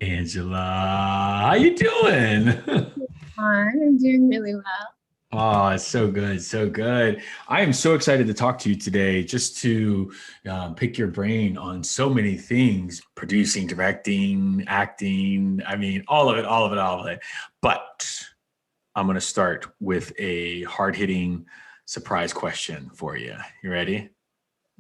Angela, how you doing? I'm doing really well. Oh, it's so good, so good. I am so excited to talk to you today, just to pick your brain on so many things: producing, directing, acting. I mean, all of it, all of it, all of it. But I'm going to start with a hard-hitting surprise question for you. You ready?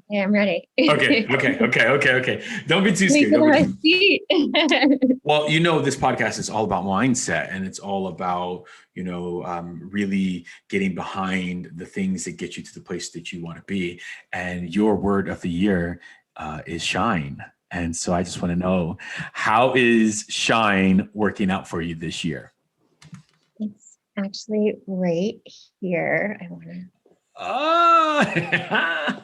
Yeah, I'm ready. Okay, okay, okay, okay, okay. Don't be too Let me scared. get Don't on be my too. seat. Well, this podcast is all about mindset, and it's all about, really getting behind the things that get you to the place that you want to be. And your word of the year is shine. And so I just want to know, how is shine working out for you this year? It's actually right here. I want to Oh,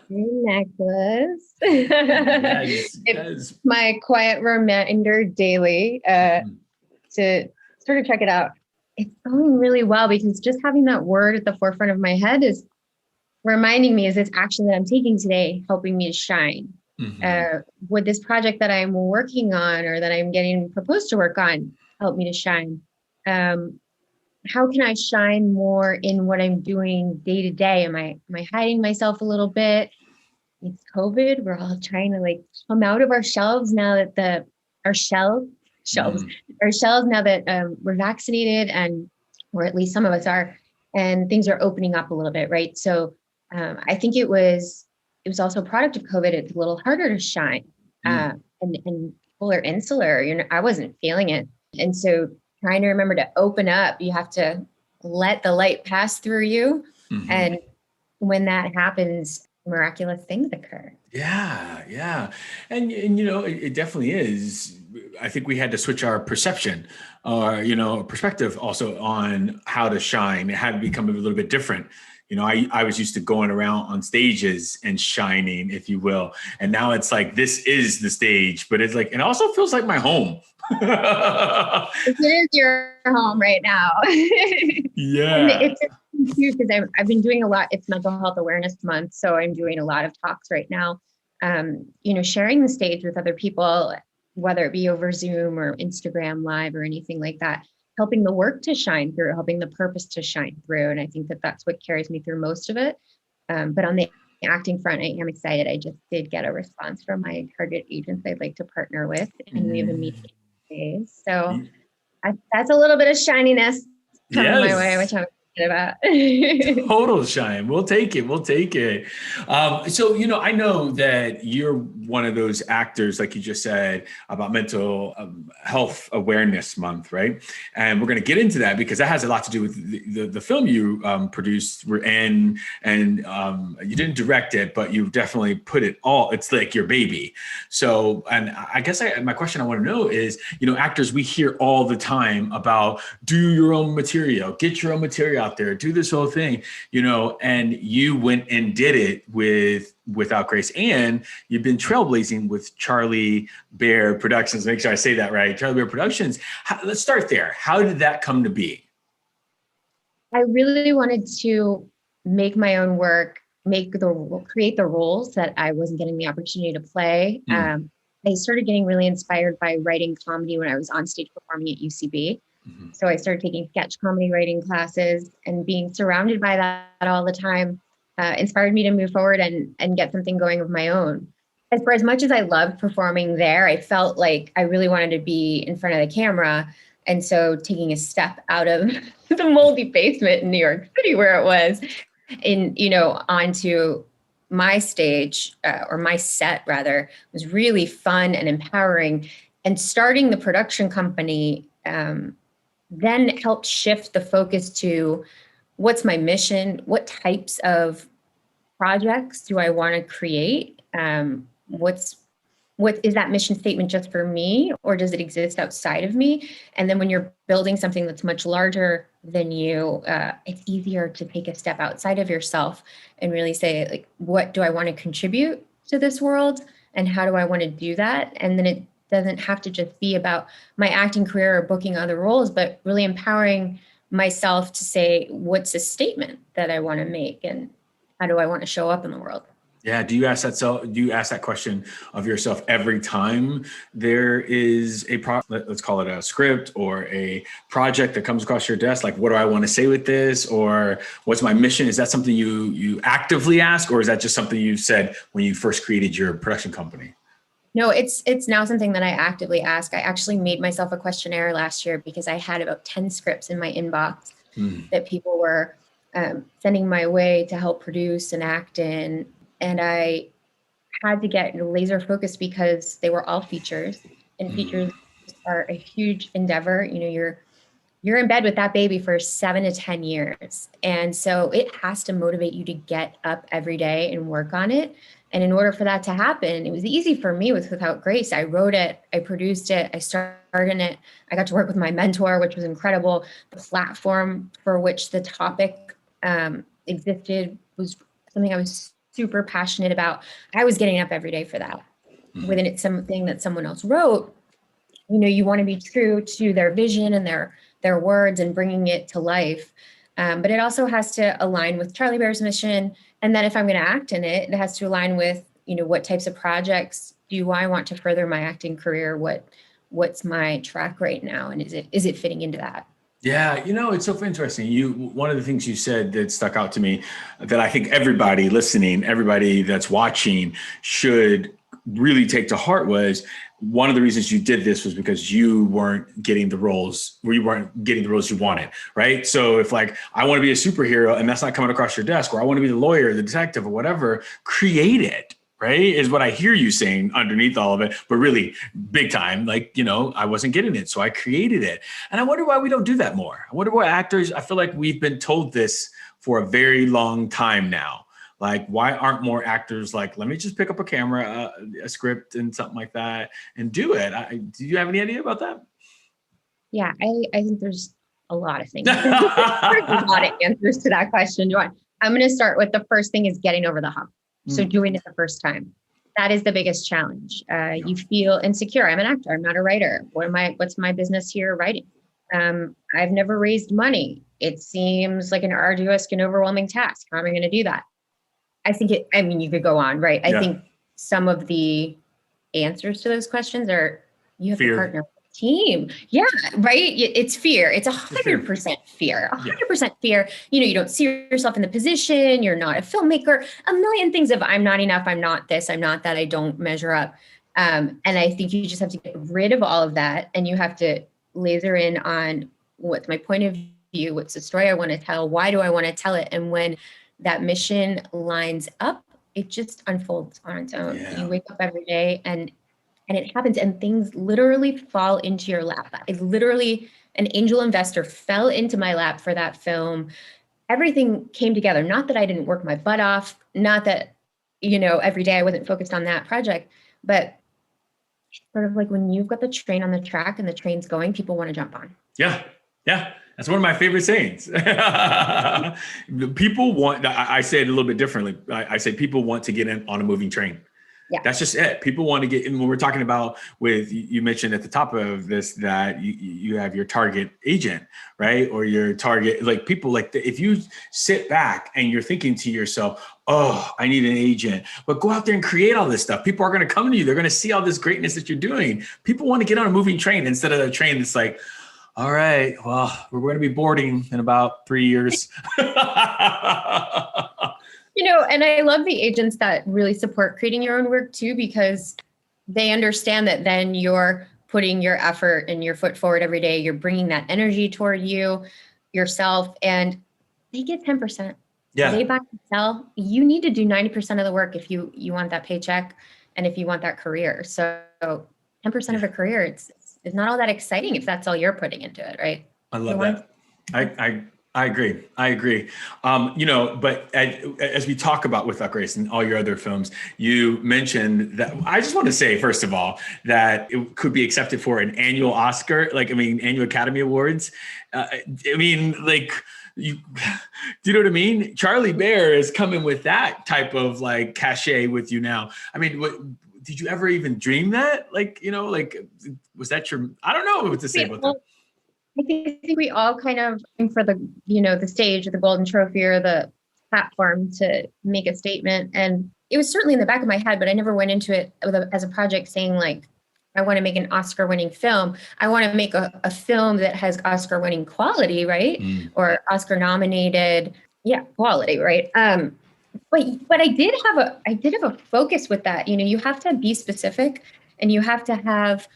necklace. yes, It's yes. my quiet reminder daily to sort of check it out. It's going really well because just having that word at the forefront of my head is reminding me, is this action that I'm taking today helping me to shine? Mhm. Uh, would this project that I'm working on or that I'm getting proposed to work on help me to shine? Um, how can I shine more in what I'm doing day to day? Am I hiding myself a little bit? It's COVID. We're all trying to like come out of our shelves now that our shelves Mhm. our shelves now that we're vaccinated, and or at least some of us are, and things are opening up a little bit, right? So I think it was also a product of COVID. It's a little harder to shine, Mm. and people are insular. I wasn't feeling it, and so trying to remember to open up. You have to let the light pass through you, Mhm. and when that happens, miraculous things occur. Yeah, yeah. And it definitely is. I think we had to switch our perception or, perspective also on how to shine. It had to become a little bit different. I was used to going around on stages and shining, if you will. And now it's like, this is the stage, but it's like, it also feels like my home. It is your home right now. And Yeah. it's huge because I've been doing a lot. It's Mental Health Awareness Month, so I'm doing a lot of talks right now. Sharing the stage with other people, whether it be over Zoom or Instagram Live or anything like that, helping the work to shine through, helping the purpose to shine through, and I think that that's what carries me through most of it. But on the acting front, I am excited. I just did get a response from my target agents I'd like to partner with, and we have a meeting Mm. today. So that's a little bit of shininess coming my way, which Yes. I'm excited about. Total shine. We'll take it. We'll take it. So, I know that you're one of those actors, like you just said, about mental health awareness month, right? And we're going to get into that because that has a lot to do with the film you produced and you didn't direct it, but you definitely put it all. It's like your baby. So, and I guess my question I want to know is, actors, we hear all the time about do your own material, get your own material out there, do this whole thing, and you went and did it without grace. And you've been trailblazing with Charlie Bear Productions. Make sure I say that right. Charlie Bear Productions. Let's start there. How did that come to be? I really wanted to make my own work, create the roles that I wasn't getting the opportunity to play. Mm. I started getting really inspired by writing comedy when I was on stage performing at UCB. Mhm. So I started taking sketch comedy writing classes, and being surrounded by that all the time inspired me to move forward and get something going of my own. For as much as I loved performing there, I felt like I really wanted to be in front of the camera. And so taking a step out of the moldy basement in New York City where it was onto my stage or my set rather was really fun and empowering. And starting the production company then helped shift the focus to what's my mission? What types of projects do I want to create? What is that mission statement just for me, or does it exist outside of me? And then when you're building something that's much larger than you, it's easier to take a step outside of yourself and really say, like, what do I want to contribute to this world, and how do I want to do that? And then it doesn't have to just be about my acting career or booking other roles, but really empowering myself to say, what's a statement that I want to make, and how do I want to show up in the world? Yeah. Do you ask that? So do you ask that question of yourself every time there is let's call it a script or a project that comes across your desk? Like, what do I want to say with this? Or what's my mission? Is that something you actively ask, or is that just something you said when you first created your production company? No, it's now something that I actively ask. I actually made myself a questionnaire last year because I had about 10 scripts in my inbox that people were sending my way to help produce and act in. And I had to get laser focused because they were all features, and features are a huge endeavor. You know, you're in bed with that baby for 7 to 10 years. And so it has to motivate you to get up every day and work on it. And in order for that to happen, it was easy for me with Without Grace. I wrote it, I produced it, I starred in it. I got to work with my mentor, which was incredible. The platform for which the topic existed was something I was super passionate about. I was getting up every day for that. When it's something that someone else wrote, you know, you want to be true to their vision and their words and bringing it to life. But it also has to align with Charlie Bear's mission. And then if I'm going to act in it, it has to align with, you know, what types of projects do I want to further my acting career? What's my track right now? And is it fitting into that? Yeah, you know, it's so interesting. One of the things you said that stuck out to me that I think everybody listening, everybody that's watching should really take to heart was one of the reasons you did this was because you weren't getting the roles you wanted, right? So if like, I want to be a superhero and that's not coming across your desk, or I want to be the lawyer, the detective or whatever, create it. Right, is what I hear you saying underneath all of it, but really big time, like, you know, I wasn't getting it, so I created it. And I wonder why we don't do that more. I wonder why actors, I feel like we've been told this for a very long time now. Like, why aren't more actors like, let me just pick up a camera, a script and something like that and do it? Do you have any idea about that? Yeah, I think there's a lot of things. There's a lot of answers to that question, DaJuan. I'm going to start with the first thing is getting over the hump. So doing it the first time. That is the biggest challenge. You feel insecure. I'm an actor. I'm not a writer. What's my business here writing? I've never raised money. It seems like an arduous and overwhelming task. How am I going to do that? I mean, you could go on, right? I think some of the answers to those questions are you have to partner with a team. Yeah, right. It's fear. It's 100% fear. 100% fear. You know, you don't see yourself in the position. You're not a filmmaker. A million things of I'm not enough. I'm not this. I'm not that. I don't measure up. And I think you just have to get rid of all of that, and you have to laser in on what's my point of view, what's the story I want to tell, why do I want to tell it, and when that mission lines up, it just unfolds on its own. Yeah. You wake up every day and it happens, and things literally fall into your lap. An angel investor fell into my lap for that film. Everything came together. Not that I didn't work my butt off, not that, you know, every day I wasn't focused on that project, but sort of like when you've got the train on the track and the train's going, people want to jump on. Yeah. Yeah. That's one of my favorite sayings. People want, I say it a little bit differently. I say people want to get in on a moving train. Yeah. That's just it. People want to get in. When we're talking about you mentioned at the top of this that you have your target agent, right? Or your target, like people like if you sit back and you're thinking to yourself, oh, I need an agent, but go out there and create all this stuff. People are going to come to you. They're going to see all this greatness that you're doing. People want to get on a moving train instead of a train that's like, all right, well, we're going to be boarding in about 3 years. You know, and I love the agents that really support creating your own work too, because they understand that then you're putting your effort and your foot forward every day. You're bringing that energy toward yourself, and they get 10%. Yeah. They buy and sell. You need to do 90% of the work if you want that paycheck and if you want that career. So 10% of a career, it's not all that exciting if that's all you're putting into it, right? I love that. I agree. You know, but as we talk about Without Grace and all your other films, you mentioned that I just want to say, first of all, that it could be accepted for an annual Oscar, annual Academy Awards. Do you know what I mean? Charlie Bear is coming with that type of like cachet with you now. I mean, did you ever even dream that? Was that your, I don't know what to say about that. I think we all kind of aim for the stage or the golden trophy or the platform to make a statement. And it was certainly in the back of my head, but I never went into it as a project saying like, I want to make an Oscar-winning film. I want to make a film that has Oscar-winning quality, right? Or Oscar-nominated, quality, right? But I did have a focus with that. You know, you have to be specific, and you have to have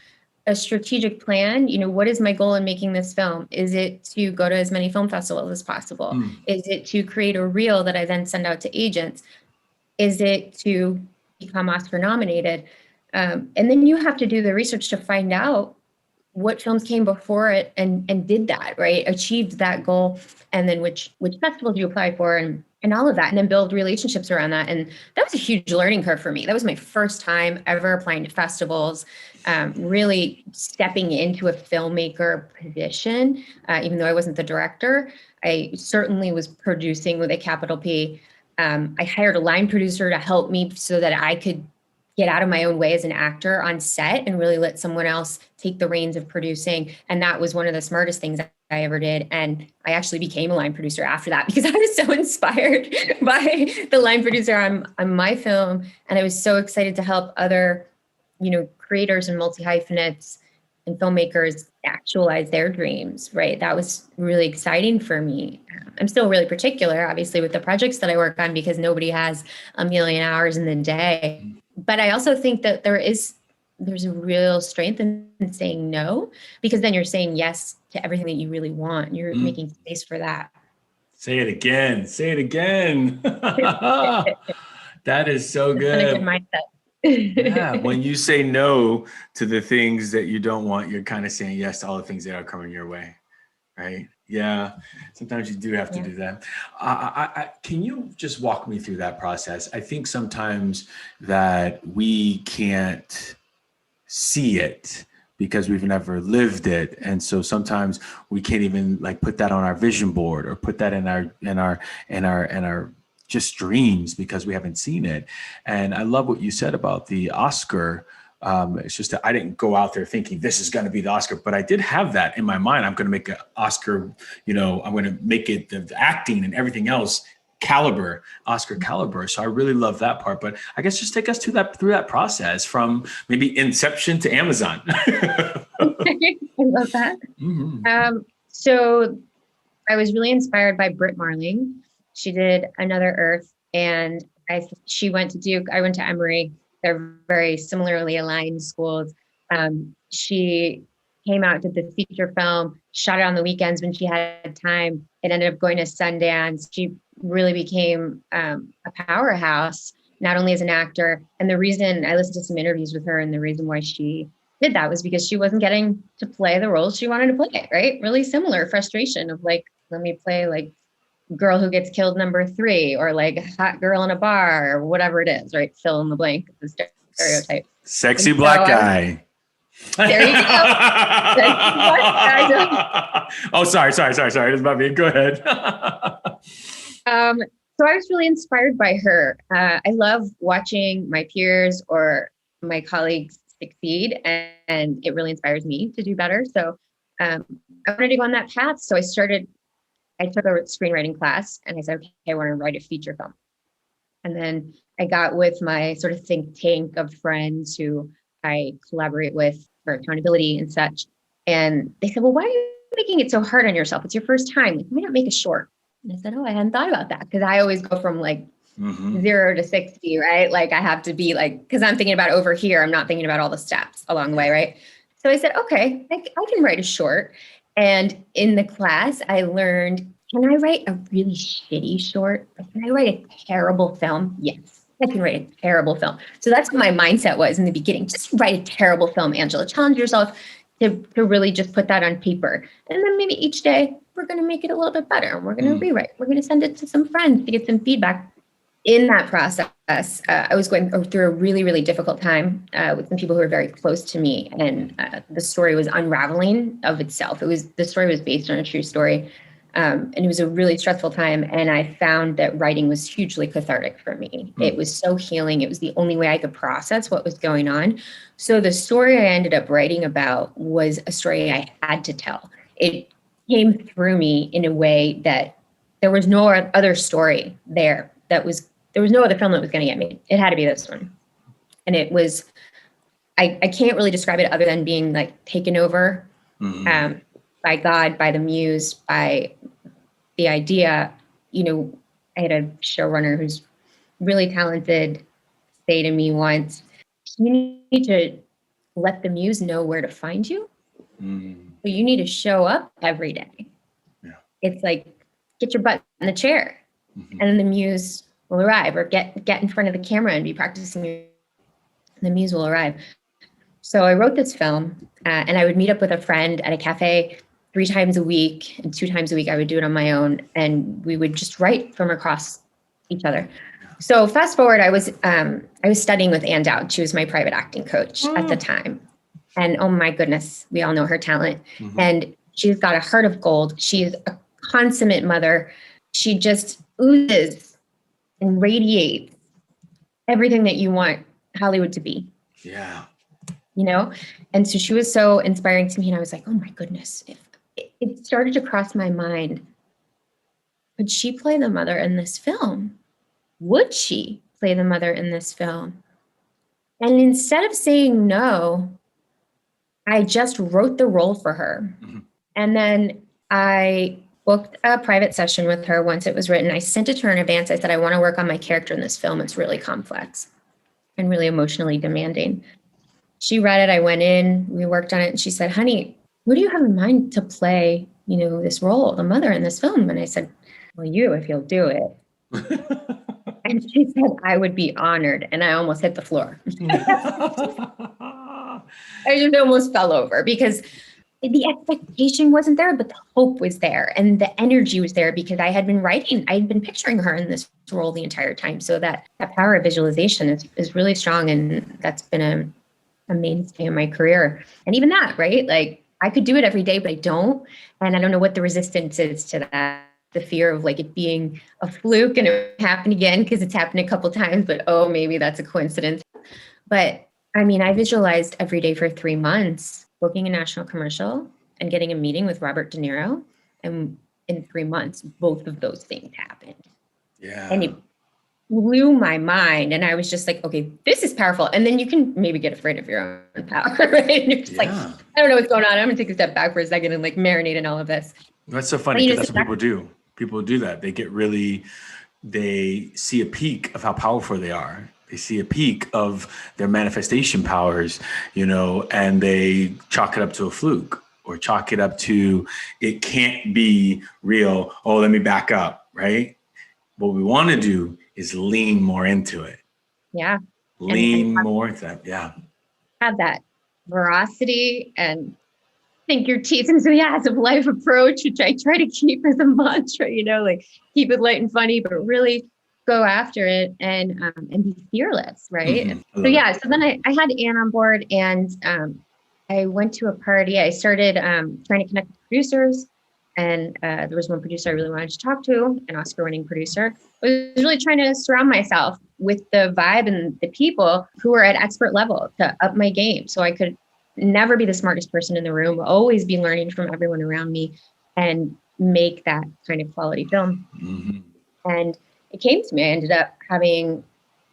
a strategic plan. You know, what is my goal in making this film? Is it to go to as many film festivals as possible? Is it to create a reel that I then send out to agents? Is it to become Oscar nominated? And then you have to do the research to find out what films came before it and did that, right? Achieved that goal, and then which festivals you apply for, and all of that, and then build relationships around that. And that was a huge learning curve for me. That was my first time ever applying to festivals, really stepping into a filmmaker position, even though I wasn't the director. I certainly was producing with a capital P. I hired a line producer to help me so that I could get out of my own way as an actor on set and really let someone else take the reins of producing. And that was one of the smartest things I ever did. And I actually became a line producer after that because I was so inspired by the line producer on my film. And I was so excited to help other, you know, creators and multi-hyphenates and filmmakers actualize their dreams, right? That was really exciting for me. I'm still really particular, obviously, with the projects that I work on because nobody has a million hours in the day. But I also think that there's a real strength in saying no, because then you're saying yes to everything that you really want. You're making space for that. Say it again. Say it again. That is so good. That's a good mindset. Yeah, when you say no to the things that you don't want, you're kind of saying yes to all the things that are coming your way, right? Yeah, sometimes you do have to do that. Can you just walk me through that process? I think sometimes that we can't see it because we've never lived it, and so sometimes we can't even like put that on our vision board or put that in our just dreams because we haven't seen it. And I love what you said about the Oscar. It's just that I didn't go out there thinking this is going to be the Oscar, but I did have that in my mind. I'm going to make an Oscar, you know, I'm going to make it the acting and everything else caliber, Oscar caliber. So I really love that part. But I guess just take us through that process from maybe inception to Amazon. I love that. So I was really inspired by Britt Marling. She did Another Earth, and she went to Duke. I went to Emory. They're very similarly aligned schools. She came out, did the feature film, shot it on the weekends when she had time. It ended up going to Sundance. She really became a powerhouse, not only as an actor. And the reason I listened to some interviews with her, and the reason why she did that was because she wasn't getting to play the roles she wanted to play, right? Really similar frustration of like, let me play like girl who gets killed number 3, or like hot girl in a bar, or whatever it is, right? Fill in the blank, the stereotype. Sexy black guy. There you go. Oh, sorry. It's about me. Go ahead. So I was really inspired by her. I love watching my peers or my colleagues succeed, and it really inspires me to do better. So I wanted to go on that path. So I took a screenwriting class, and I said, okay, I want to write a feature film. And then I got with my sort of think tank of friends who I collaborate with for accountability and such. And they said, well, why are you making it so hard on yourself? It's your first time. Like, why not make a short? And I said, oh, I hadn't thought about that, because I always go from like 0 to 60, right? Like I have to be like, because I'm thinking about over here, I'm not thinking about all the steps along the way, right? So I said, okay, I can write a short. And in the class, I learned, can I write a really shitty short? Can I write a terrible film? Yes, I can write a terrible film. So that's what my mindset was in the beginning. Just write a terrible film, Angela. Challenge yourself to really just put that on paper. And then maybe each day, we're going to make it a little bit better. And we're going to rewrite. We're going to send it to some friends to get some feedback. In that process, I was going through a really, really difficult time with some people who were very close to me, and the story was unraveling of itself. The story was based on a true story, and it was a really stressful time. And I found that writing was hugely cathartic for me. It was so healing. It was the only way I could process what was going on. So the story I ended up writing about was a story I had to tell. It came through me in a way that there was no other story there that was there was no other film that was going to get made. It had to be this one. And it was, I can't really describe it other than being like taken over by God, by the Muse, by the idea. You know, I had a showrunner who's really talented say to me once, you need to let the Muse know where to find you. So you need to show up every day. Yeah. It's like, get your butt in the chair and then the Muse will arrive, or get in front of the camera and be practicing. And the Muse will arrive. So I wrote this film and I would meet up with a friend at a cafe 3 times a week, and 2 times a week I would do it on my own, and we would just write from across each other. So fast forward, I was studying with Ann Dowd. She was my private acting coach at the time. And oh my goodness, we all know her talent. And she's got a heart of gold. She's a consummate mother. She just oozes and radiates everything that you want Hollywood to be. Yeah. You know? And so she was so inspiring to me. And I was like, oh my goodness, if it started to cross my mind, could she play the mother in this film? Would she play the mother in this film? And instead of saying no, I just wrote the role for her. And then I booked a private session with her once it was written. I sent it to her in advance. I said, I want to work on my character in this film. It's really complex and really emotionally demanding. She read it. I went in, we worked on it. And she said, honey, who do you have in mind to play, you know, this role, the mother in this film? And I said, well, you, if you'll do it. And she said, I would be honored. And I almost hit the floor. I just almost fell over because the expectation wasn't there, but the hope was there and the energy was there because I had been picturing her in this role the entire time. So that power of visualization is really strong. And that's been a mainstay in my career. And even that, right? Like I could do it every day, but I don't. And I don't know what the resistance is to that. The fear of like it being a fluke and it happen again because it's happened a couple of times, but oh, maybe that's a coincidence. But I mean, I visualized every day for 3 months, booking a national commercial and getting a meeting with Robert De Niro. And in 3 months, both of those things happened. Yeah. And it blew my mind. And I was just like, okay, this is powerful. And then you can maybe get afraid of your own power, right? And you're just like, I don't know what's going on. I'm gonna take a step back for a second and like marinate in all of this. That's so funny because that's what people do. People do that. They see a peak of how powerful they are. They see a peak of their manifestation powers, you know, and they chalk it up to a fluke or chalk it up to, it can't be real. Oh, let me back up, right? What we want to do is lean more into it. Yeah. Lean more into that. Yeah. Have that veracity and sink your teeth into the ass of life approach, which I try to keep as a mantra, you know, like keep it light and funny, but really go after it and be fearless, right? So yeah, so then I had Anne on board and I went to a party. I started trying to connect with producers, and there was one producer I really wanted to talk to, an Oscar-winning producer. I was really trying to surround myself with the vibe and the people who were at expert level to up my game, so I could never be the smartest person in the room, always be learning from everyone around me and make that kind of quality film. And it came to me. I ended up having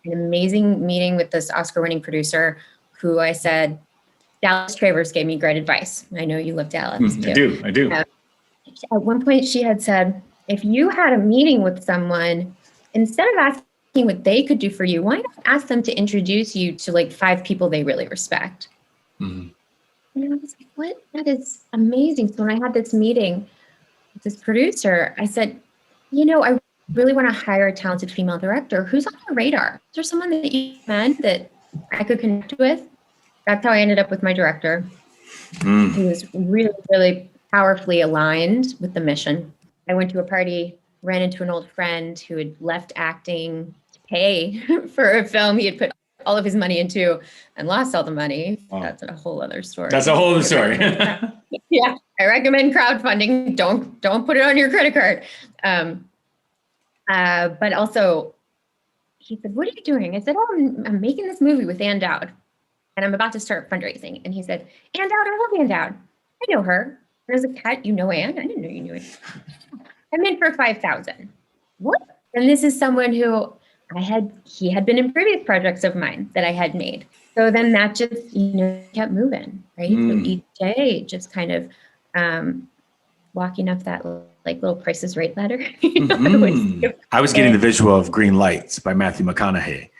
an amazing meeting with this Oscar-winning producer who I said, Dallas Travers gave me great advice. I know you love Dallas too. I do. At one point she had said, if you had a meeting with someone, instead of asking what they could do for you, why not ask them to introduce you to like 5 people they really respect? And I was like, what? That is amazing. So when I had this meeting with this producer, I said, you know, I really want to hire a talented female director. Who's on your radar? Is there someone that you meant that I could connect with? That's how I ended up with my director. He was really, really powerfully aligned with the mission. I went to a party, ran into an old friend who had left acting to pay for a film he had put all of his money into and lost all the money. Wow. That's a whole other story. That's a whole other story. Yeah, I recommend crowdfunding. Don't put it on your credit card. But also, he said, what are you doing? I said, oh, I'm making this movie with Ann Dowd, and I'm about to start fundraising. And he said, Ann Dowd, I love Ann Dowd. I know her. And I was like, Kat, you know Ann? I didn't know you knew it. I'm in for $5,000. What? And this is someone who he had been in previous projects of mine that I had made. So then that just, kept moving, right? So each day just kind of walking up that like little Price is Right ladder. I was getting the visual of Green Lights by Matthew McConaughey,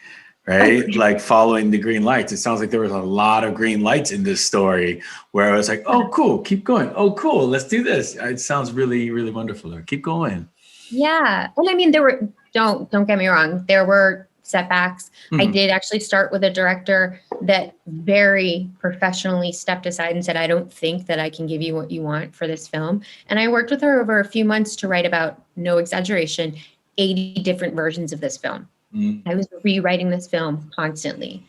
right? Like following the green lights. It sounds like there was a lot of green lights in this story where I was like, oh, cool, keep going. Oh, cool, let's do this. It sounds really, really wonderful. Keep going. Yeah. And I mean, don't get me wrong, there were setbacks. I did actually start with a director that very professionally stepped aside and said, I don't think that I can give you what you want for this film. And I worked with her over a few months to write about, no exaggeration, 80 different versions of this film. I was rewriting this film constantly.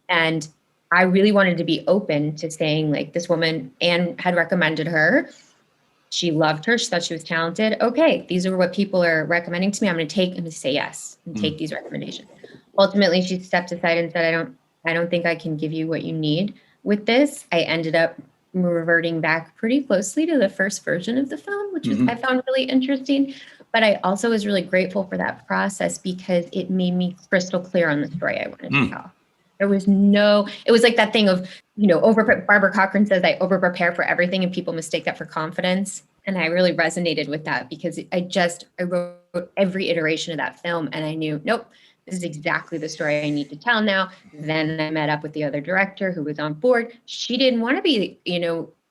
And I really wanted to be open to saying, like, this woman, Anne had recommended her. She loved her. She thought she was talented. Okay, these are what people are recommending to me. I'm going to say yes and take these recommendations. Ultimately, she stepped aside and said, I don't think I can give you what you need with this. I ended up reverting back pretty closely to the first version of the film, which I found really interesting. But I also was really grateful for that process because it made me crystal clear on the story I wanted to tell. There was it was like that thing of, Barbara Cochran says, I over prepare for everything and people mistake that for confidence. And I really resonated with that because I wrote every iteration of that film and I knew, nope, this is exactly the story I need to tell now. Then I met up with the other director who was on board. She didn't want to be,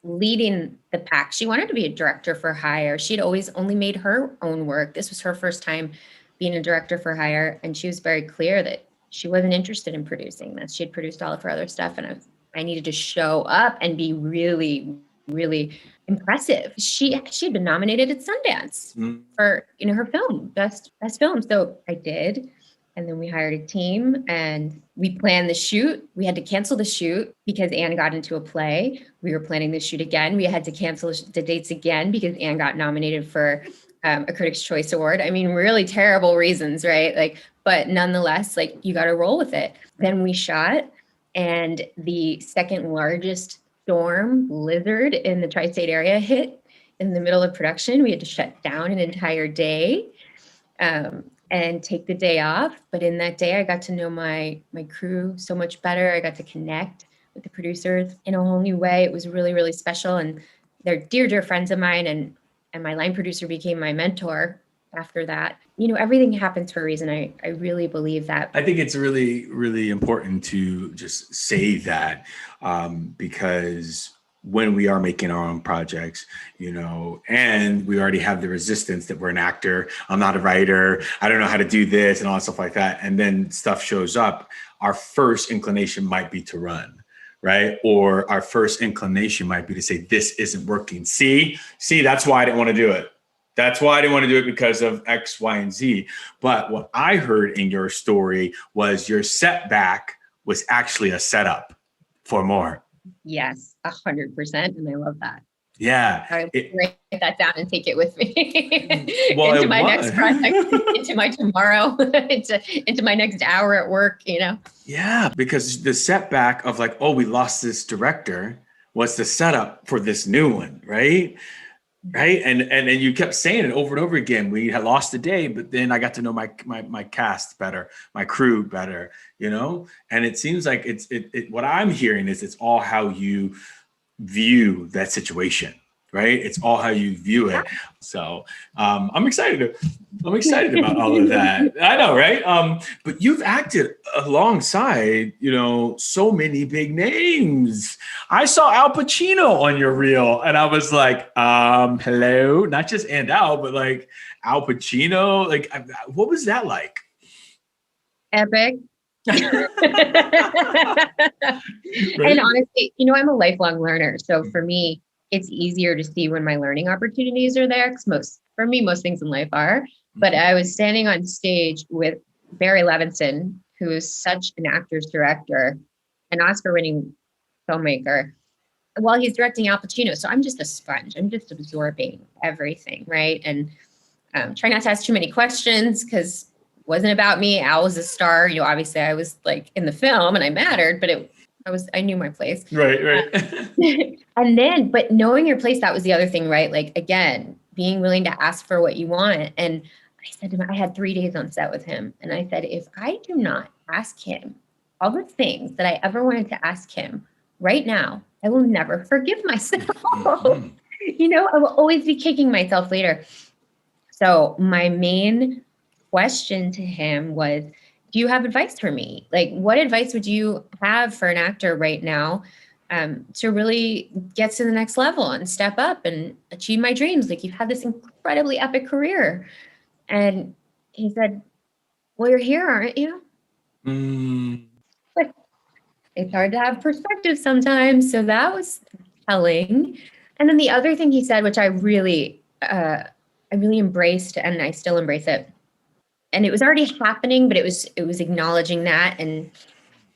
leading the pack. She wanted to be a director for hire. She'd always only made her own work. This was her first time being a director for hire. And she was very clear that she wasn't interested in producing this. She had produced all of her other stuff. And I needed to show up and be really, really impressive. She had been nominated at Sundance for, her film, best film. So I did. And then we hired a team and we planned the shoot. We had to cancel the shoot because Anne got into a play. We were planning the shoot again. We had to cancel the dates again because Anne got nominated for a Critics' Choice Award. I mean, really terrible reasons, right? But nonetheless, you got to roll with it. Then we shot, and the second largest storm, blizzard in the tri-state area hit in the middle of production. We had to shut down an entire day. And take the day off. But in that day, I got to know my crew so much better. I got to connect with the producers in a whole new way. It was really, really special. And they're dear, dear friends of mine. And my line producer became my mentor after that. Everything happens for a reason. I really believe that. I think it's really, really important to just say that because when we are making our own projects, and we already have the resistance that we're an actor, I'm not a writer, I don't know how to do this and all that stuff like that. And then stuff shows up. Our first inclination might be to run, right? Or our first inclination might be to say, this isn't working. See, that's why I didn't want to do it. That's why I didn't want to do it because of X, Y, and Z. But what I heard in your story was your setback was actually a setup for more. Yes, 100%. And I love that. Yeah. I write that down and take it with me well, into my next project, into my tomorrow, into my next hour at work, Yeah, because the setback of we lost this director was the setup for this new one, right? Right. And you kept saying it over and over again. We had lost a day, but then I got to know my cast better, my crew better, and it seems like what I'm hearing is it's all how you view that situation, right? It's all how you view it. So I'm excited about all of that. I know, right? But you've acted alongside, so many big names. I saw Al Pacino on your reel and I was like, hello, not just Al, but Al Pacino. What was that like? Epic. Right? And honestly, I'm a lifelong learner. So for me, it's easier to see when my learning opportunities are there. Because most things in life are. But I was standing on stage with Barry Levinson, who is such an actor's director, an Oscar-winning filmmaker, while he's directing Al Pacino. So I'm just a sponge. I'm just absorbing everything, right? And try not to ask too many questions because wasn't about me. Al was a star. Obviously I was in the film and I mattered, but I knew my place. Right. But knowing your place, that was the other thing, right? Again, being willing to ask for what you want. And I said to him, I had 3 days on set with him. And I said, if I do not ask him all the things that I ever wanted to ask him right now, I will never forgive myself. You know, I will always be kicking myself later. So my main question to him was, do you have advice for me? Like, what advice would you have for an actor right now to really get to the next level and step up and achieve my dreams? Like, you've had this incredibly epic career. And he said, well, you're here, aren't you? But it's hard to have perspective sometimes. So that was telling. And then the other thing he said, which I really embraced, and I still embrace it. And it was already happening, but it was acknowledging that and,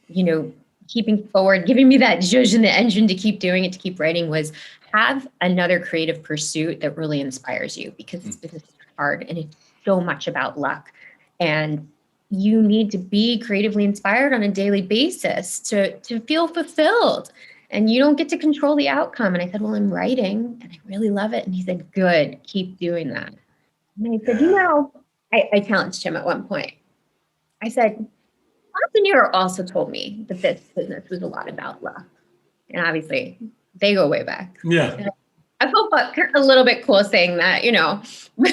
you know, keeping forward, giving me that zhuzh in the engine to keep doing it, to keep writing, was have another creative pursuit that really inspires you, because this business is hard and it's so much about luck. And you need to be creatively inspired on a daily basis to feel fulfilled. And you don't get to control the outcome. And I said, well, I'm writing and I really love it. And he said, good, keep doing that. And I said, you know, I challenged him at one point. I said, Bob De Niro also told me that this business was a lot about luck. And obviously, they go way back. Yeah. And I felt a little bit cool saying that, you know. But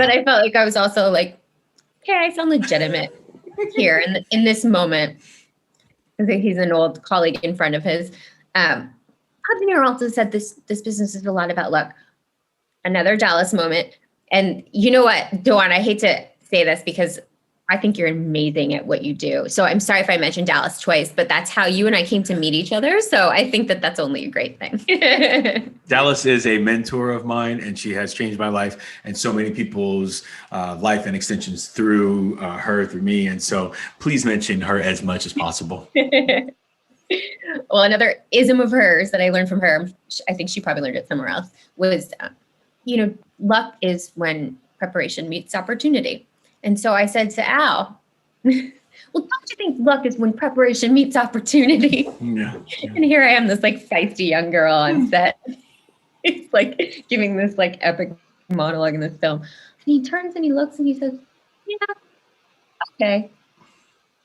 I felt like I was also like, okay, I sound legitimate here in this moment. I think he's an old colleague in front of his. Bob De Niro also said this business is a lot about luck. Another Dallas moment. And you know what, DaJuan, I hate to say this because I think you're amazing at what you do. So I'm sorry if I mentioned Dallas twice, but that's how you and I came to meet each other. So I think that that's only a great thing. Dallas is a mentor of mine, and she has changed my life and so many people's life and extensions through her, through me. And so please mention her as much as possible. Well, another ism of hers that I learned from her, I think she probably learned it somewhere else, was, you know, luck is when preparation meets opportunity. And so I said to Al, well, don't you think luck is when preparation meets opportunity? Yeah. And here I am, this like feisty young girl on set. It's like giving this like epic monologue in this film. And he turns and he looks and he says, yeah, okay.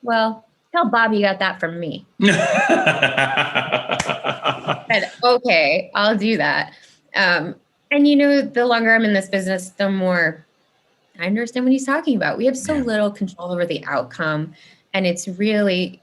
Well, tell Bob you got that from me. I said, okay, I'll do that. And you know, the longer I'm in this business, the more I understand what he's talking about. We have so little control over the outcome, and it's really,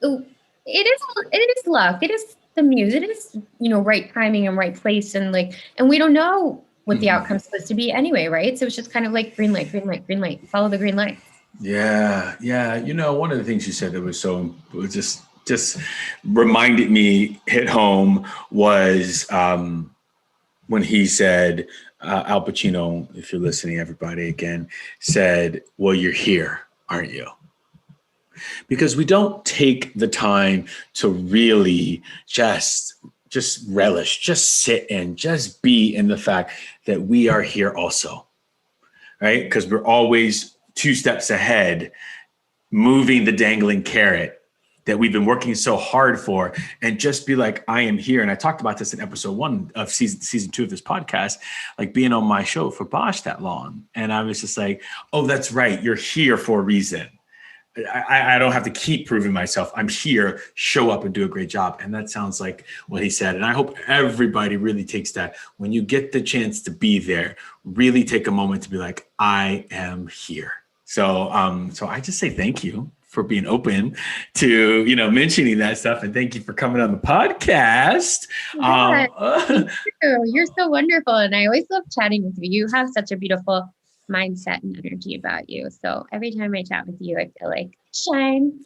it is luck. It is the muse. It is, you know, right timing and right place, and we don't know what the outcome's supposed to be anyway, right? So it's just kind of like green light, green light, green light. Follow the green light. Yeah. You know, one of the things you said that was just reminded me, hit home, was when he said, Al Pacino, if you're listening, everybody, again, said, well, you're here, aren't you? Because we don't take the time to really just relish, just sit in, just be in the fact that we are here also, right? Because we're always 2 steps ahead, moving the dangling carrot that we've been working so hard for, and just be like, I am here. And I talked about this in episode 1 of season 2 of this podcast, like being on my show for Bosch that long. And I was just like, oh, that's right. You're here for a reason. I don't have to keep proving myself. I'm here, show up and do a great job. And that sounds like what he said. And I hope everybody really takes that. When you get the chance to be there, really take a moment to be like, I am here. So I just say thank you for being open to, you know, mentioning that stuff. And thank you for coming on the podcast. Yeah, thank you. You're so wonderful. And I always love chatting with you. You have such a beautiful mindset and energy about you. So every time I chat with you, I feel like shine.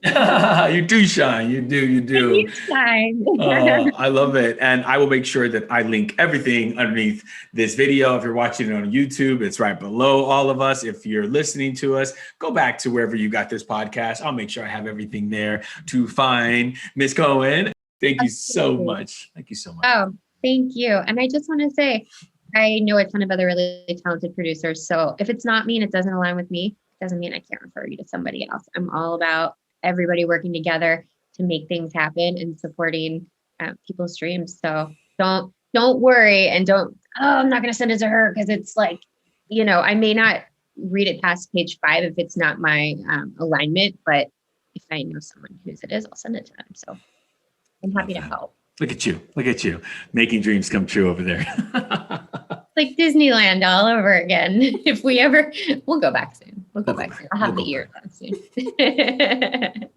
You do shine. You do. You shine. I love it. And I will make sure that I link everything underneath this video. If you're watching it on YouTube, it's right below all of us. If you're listening to us, go back to wherever you got this podcast. I'll make sure I have everything there to find Miss Cohen. Thank you so much. Thank you so much. Oh, thank you. And I just want to say, I know a ton of other really talented producers. So if it's not me and it doesn't align with me, it doesn't mean I can't refer you to somebody else. I'm all about everybody working together to make things happen and supporting people's dreams. So don't worry, and I'm not going to send it to her because it's like I may not read it past page 5 if it's not my alignment, but if I know someone whose it is, I'll send it to them. So I'm happy to help. Look at you. Look at you. Making dreams come true over there. Like Disneyland all over again. If we ever, we'll go back soon. We'll go back soon. I'll have the ear done soon.